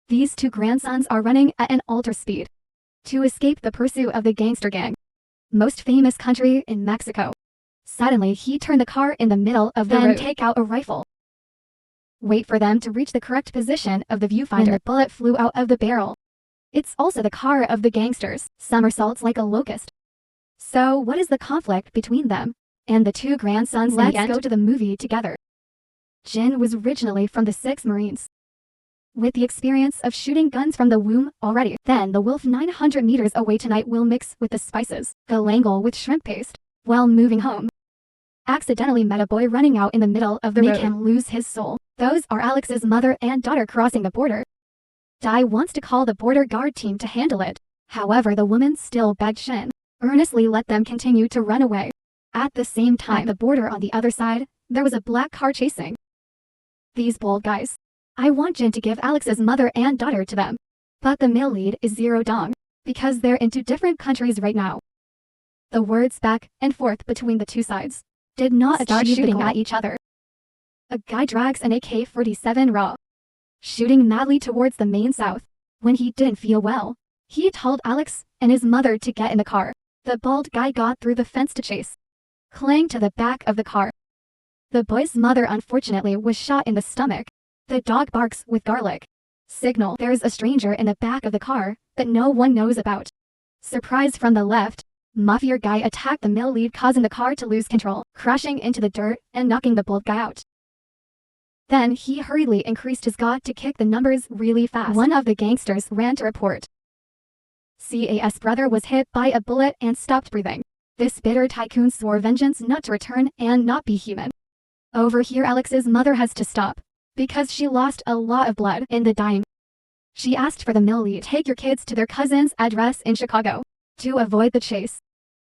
These two grandsons are running at an alter speed to escape the pursuit of the gangster gang. Most famous country in Mexico. Suddenly, he turned the car in the middle of the road and take out a rifle. Wait for them to reach the correct position of the viewfinder. And the bullet flew out of the barrel. It's also the car of the gangsters, somersaults like a locust. So what is the conflict between them and the two grandsons? Let's go to the movie together. Jin was originally from the 6th Marines, with the experience of shooting guns from the womb already. Then the wolf 900 meters away tonight will mix with the spices, galangal with shrimp paste, while moving home. Accidentally met a boy running out in the middle of the road. Make him lose his soul. Those are Alex's mother and daughter crossing the border. Dai wants to call the border guard team to handle it. However, the woman still begged Shin, earnestly let them continue to run away. At the same time, at the border on the other side, there was a black car chasing these bold guys. I want Jin to give Alex's mother and daughter to them. But the male lead is Zero Dong, because they're in two different countries right now. The words back and forth between the two sides did not start shooting at each other. A guy drags an AK-47 raw, shooting madly towards the main south. When he didn't feel well, he told Alex and his mother to get in the car. The bald guy got through the fence to chase, clang to the back of the car. The boy's mother unfortunately was shot in the stomach. The dog barks with garlic signal. There's a stranger in the back of the car that no one knows about. Surprise from the left. Mafia guy attacked the male lead, causing the car to lose control, crashing into the dirt and knocking the bald guy out. Then he hurriedly increased his got to kick the numbers really fast. One of the gangsters ran to report. CAS brother was hit by a bullet and stopped breathing. This bitter tycoon swore vengeance not to return and not be human. Over here Alex's mother has to stop, because she lost a lot of blood in the dying. She asked for the male lead to take your kids to their cousin's address in Chicago to avoid the chase.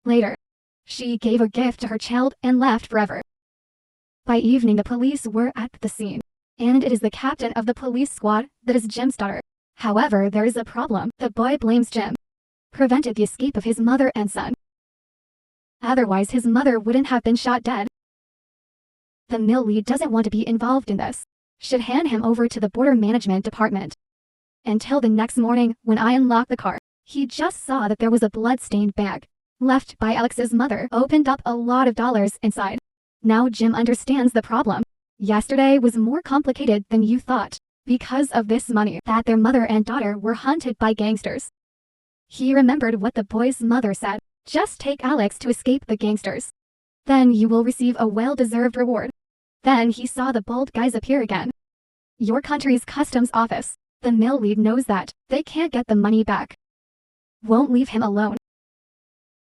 Later, she gave a gift to her child and left forever. By evening the police were at the scene, and it is the captain of the police squad that is Jim's daughter. However, there is a problem. The boy blames Jim, prevented the escape of his mother and son. Otherwise his mother wouldn't have been shot dead. The male lead doesn't want to be involved in this. Should hand him over to the border management department. Until the next morning, when I unlocked the car, he just saw that there was a blood-stained bag left by Alex's mother, opened up a lot of dollars inside. Now Jim understands the problem. Yesterday was more complicated than you thought, because of this money that their mother and daughter were hunted by gangsters. He remembered what the boy's mother said. Just take Alex to escape the gangsters. Then you will receive a well-deserved reward. Then he saw the bald guys appear again. Your country's customs office. The male lead knows that they can't get the money back. Won't leave him alone.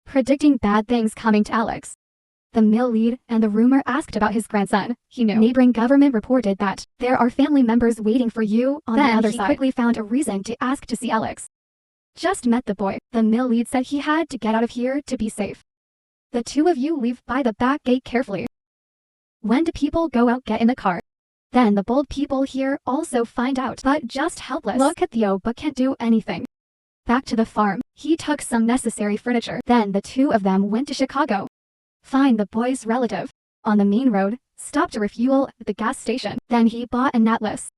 Predicting bad things coming to Alex. The male lead and the rumor asked about his grandson. He knew. Neighboring government reported that there are family members waiting for you on the other side. He quickly found a reason to ask to see Alex. Just met the boy. The male lead said he had to get out of here to be safe. The two of you leave by the back gate carefully. When do people go out, get in the car. Then the bold people here also find out, but just helpless. Look at Theo but can't do anything. Back to the farm, he took some necessary furniture. Then the two of them went to Chicago. Find the boy's relative. On the main road, stopped to refuel at the gas station. Then he bought an atlas.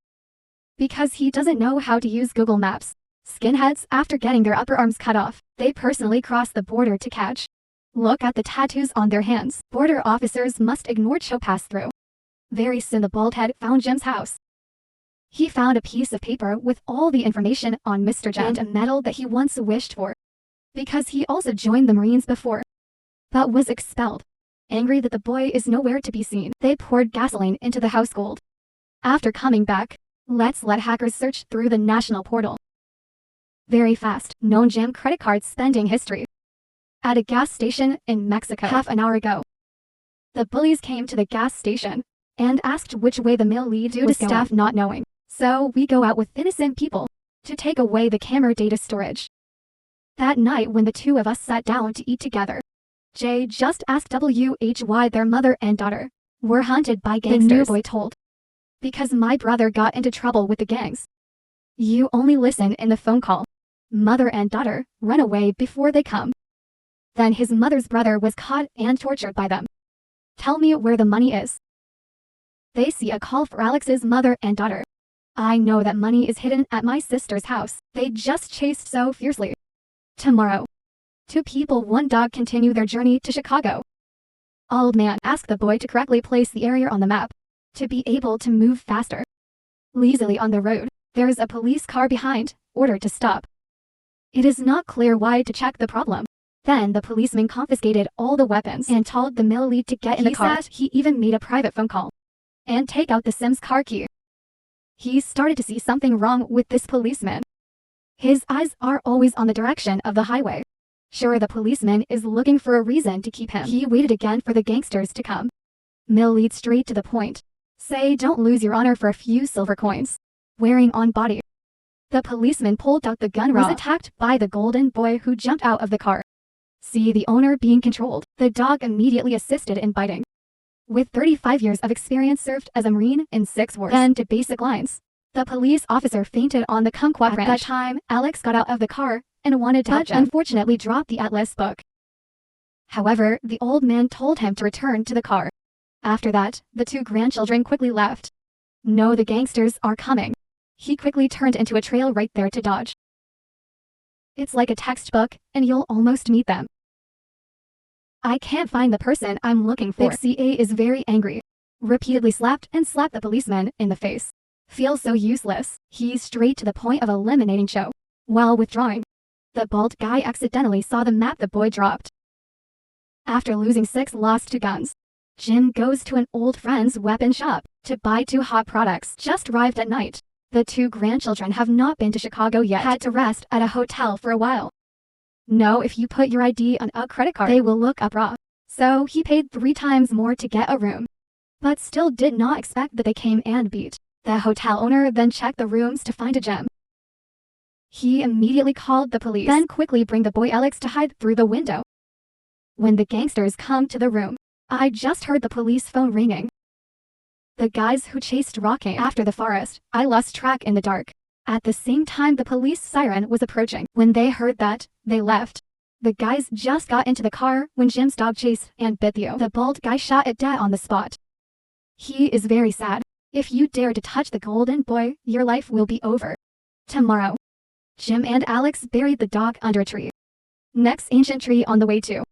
Because he doesn't know how to use Google Maps. Skinheads, after getting their upper arms cut off, they personally crossed the border to catch. Look at the tattoos on their hands. Border officers must ignore Cho pass through. Very soon the bald head found Jim's house. He found a piece of paper with all the information on Mr. Jim and a medal that he once wished for. Because he also joined the Marines before, but was expelled. Angry that the boy is nowhere to be seen, they poured gasoline into the household. After coming back, let's let hackers search through the national portal. Very fast, known Jim credit card spending history. At a gas station in Mexico half an hour ago. The bullies came to the gas station and asked which way the male lead due to staff not knowing. So we go out with innocent people to take away the camera data storage. That night when the two of us sat down to eat together, Jay just asked WH why their mother and daughter were hunted by gangsters. The new boy told. Because my brother got into trouble with the gangs. You only listen in the phone call. Mother and daughter run away before they come. Then his mother's brother was caught and tortured by them. Tell me where the money is. They see a call for Alex's mother and daughter. I know that money is hidden at my sister's house. They just chased so fiercely. Tomorrow. 2 people 1 dog continue their journey to Chicago. Old man asked the boy to correctly place the area on the map to be able to move faster. Lazily on the road, there is a police car behind, ordered to stop. It is not clear why to check the problem. Then the policeman confiscated all the weapons and told the mill lead to get in the car. He even made a private phone call and take out the Sim's car key. He started to see something wrong with this policeman. His eyes are always on the direction of the highway. Sure, the policeman is looking for a reason to keep him. He waited again for the gangsters to come. Mill lead straight to the point. Say don't lose your honor for a few silver coins. Wearing on body. The policeman pulled out the gun. Was attacked by the golden boy who jumped out of the car. See the owner being controlled. The dog immediately assisted in biting. With 35 years of experience, served as a Marine in 6 wars. Then to basic lines. The police officer fainted on the Kumquat Ranch. At that time, Alex got out of the car and wanted to help him, unfortunately dropped the Atlas book. However, the old man told him to return to the car. After that, the 2 grandchildren quickly left. No, the gangsters are coming. He quickly turned into a trail right there to dodge. It's like a textbook, and you'll almost meet them. I can't find the person I'm looking for. Big CA is very angry. Repeatedly slapped the policeman in the face. Feels so useless. He's straight to the point of eliminating Joe. While withdrawing, the bald guy accidentally saw the map the boy dropped. After losing 6 lost 2 guns, Jim goes to an old friend's weapon shop to buy 2 hot products. Just arrived at night. The 2 grandchildren have not been to Chicago yet. Had to rest at a hotel for a while. No, if you put your ID on a credit card, they will look up raw. So he paid 3 times more to get a room. But still did not expect that they came and beat. The hotel owner then checked the rooms to find a gem. He immediately called the police, then quickly bring the boy Alex to hide through the window. When the gangsters come to the room, I just heard the police phone ringing. The guys who chased Rock came after the forest. I lost track in the dark. At the same time the police siren was approaching. When they heard that, they left. The guys just got into the car when Jim's dog chased and bit Theo. The bald guy shot it dead on the spot. He is very sad. If you dare to touch the golden boy, your life will be over. Tomorrow, Jim and Alex buried the dog under a tree. Next ancient tree on the way to.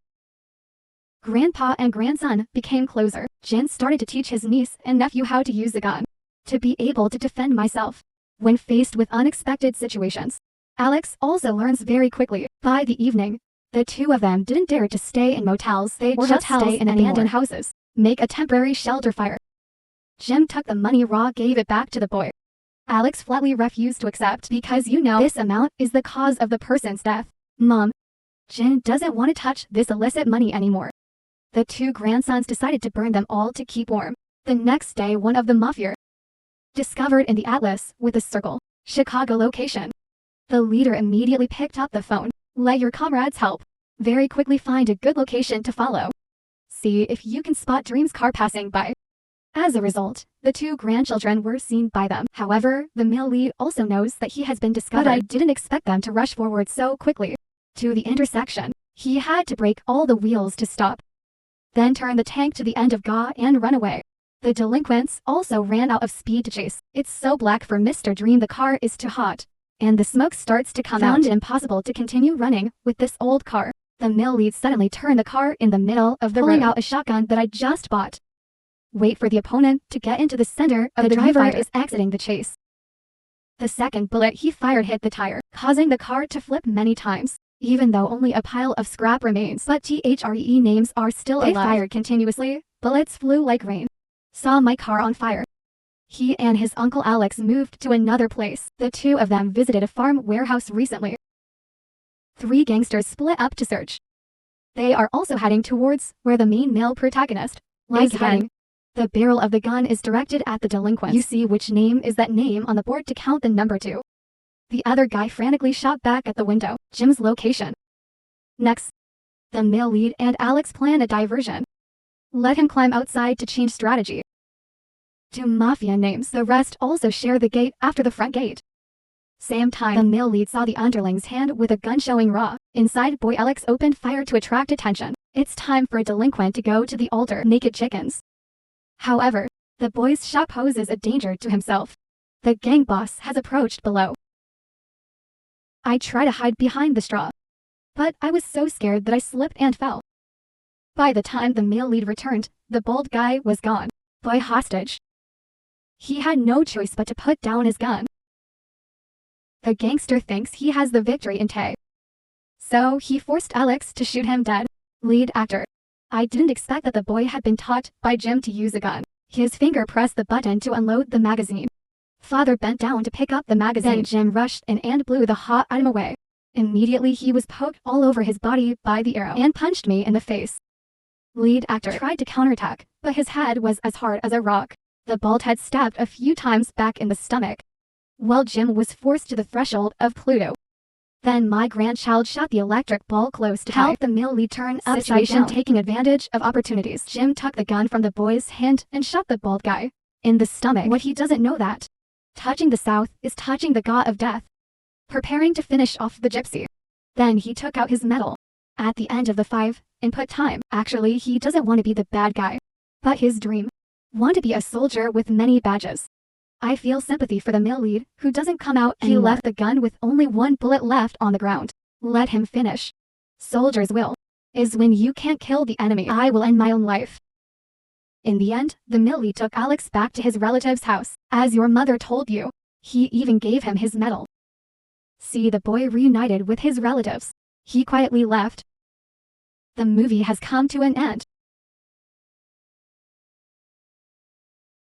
Grandpa and grandson became closer. Jim started to teach his niece and nephew how to use a gun. To be able to defend myself when faced with unexpected situations. Alex also learns very quickly. By the evening, the 2 of them didn't dare to stay in motels. They just stay in abandoned houses. Make a temporary shelter fire. Jim took the money Raw gave it back to the boy. Alex flatly refused to accept because this amount is the cause of the person's death. Mom, Jim doesn't want to touch this illicit money anymore. The 2 grandsons decided to burn them all to keep warm. The next day one of the mafia discovered in the Atlas with a circle, Chicago location. The leader immediately picked up the phone. Let your comrades help. Very quickly find a good location to follow. See if you can spot Dream's car passing by. As a result, the 2 grandchildren were seen by them. However, the male lead also knows that he has been discovered. But I didn't expect them to rush forward so quickly. To the intersection, he had to break all the wheels to stop. Then turn the tank to the end of GA and run away. The delinquents also ran out of speed to chase. It's so black for Mr. Dream, the car is too hot. And the smoke starts to come out. Found it impossible to continue running with this old car. The mill lead suddenly turned the car in the middle of the road, pulling out a shotgun that I just bought. Wait for the opponent to get into the center of the driver is exiting the chase. The second bullet he fired hit the tire, causing the car to flip many times. Even though only a pile of scrap remains, but THREE names are still alive. They fired continuously. Bullets flew like rain. Saw my car on fire. He and his uncle Alex moved to another place. The 2 of them visited a farm warehouse recently. 3 gangsters split up to search. They are also heading towards where the main male protagonist is heading. The barrel of the gun is directed at the delinquent. You see which name is that name on the board to count the number 2. The other guy frantically shot back at the window. Jim's location. Next, the male lead and Alex plan a diversion. Let him climb outside to change strategy. 2 mafia names. The rest also share the gate after the front gate. Same time, the male lead saw the underling's hand with a gun showing Raw. Inside, boy Alex opened fire to attract attention. It's time for a delinquent to go to the altar. Naked chickens. However, the boy's shot poses a danger to himself. The gang boss has approached below. I try to hide behind the straw, but I was so scared that I slipped and fell. By the time the male lead returned, the bald guy was gone. Boy hostage. He had no choice but to put down his gun. The gangster thinks he has the victory in tow, so he forced Alex to shoot him dead. Lead actor. I didn't expect that the boy had been taught by Jim to use a gun. His finger pressed the button to unload the magazine. Father bent down to pick up the magazine. Then Jim rushed in and blew the hot item away. Immediately he was poked all over his body by the arrow and punched me in the face. Lead actor tried to counterattack, but his head was as hard as a rock. The bald head stabbed a few times back in the stomach, while Jim was forced to the threshold of Pluto. Then my grandchild shot the electric ball close to help the male lead turn upside down. Taking advantage of opportunities, Jim took the gun from the boy's hand and shot the bald guy in the stomach. What he doesn't know that touching the south is touching the god of death, preparing to finish off the gypsy. Then he took out his medal at the end of the 5 input time. Actually, he doesn't want to be the bad guy, but his dream want to be a soldier with many badges. I feel sympathy for the male lead, who doesn't come out anymore. He left the gun with only 1 bullet left on the ground. Let him finish. Soldier's will is when you can't kill the enemy. I will end my own life. In the end, the male lead took Alex back to his relative's house, as your mother told you. He even gave him his medal. See the boy reunited with his relatives. He quietly left. The movie has come to an end.